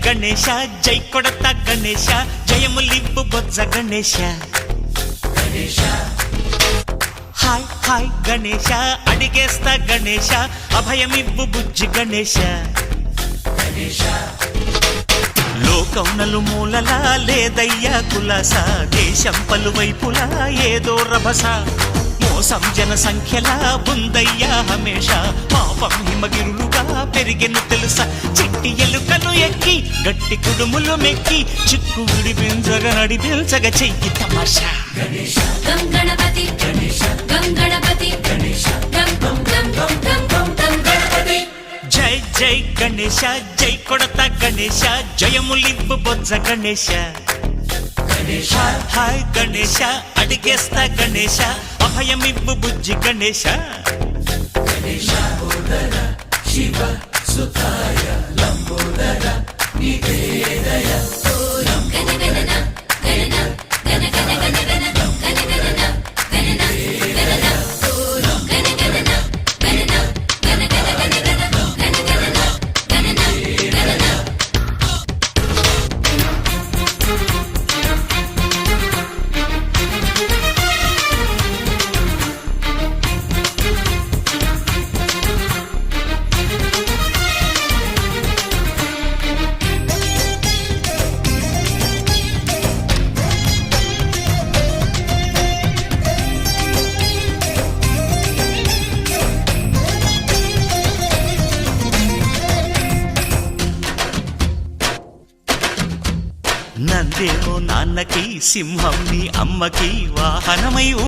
గణేశ జై కొడతా గణేశ జయములివ్వు బొజ్జ Ganesha hi hi Ganesha అడిగేస్తా Ganesha అభయమివ్వు బుజ్జి గణేశ లోకం నలుమూలలా లేదయ్యా కులాస దేశం పలువైపులా ఏదో రభస మోసం జన సంఖ్యలా ఉందయ్యా హమేష పాపం హిమగిరులుగా పెరిగెను తెలుసా చిట్టి ఎలుకను ఎక్కి గట్టి కుడుములు మెక్కి చిక్కు విడిపించగా నడిపించగా చెయ్యి తమాషా గం గణపతి గం గణపతి గం గం గం గం గం గం గం గణపతి జై జై గణేశ జై కొడతా గణేశ జయములివ్వు బొజ్జ గణేశ హాయ్ గణేశ అడిగేస్తా గణేశ అభయమివ్వు బుజ్జి గణేశ శివ సుతాయ లంబోదర నివేదయ నందేమో నాన్నకి సింహం నీ అమ్మకి వాహనమై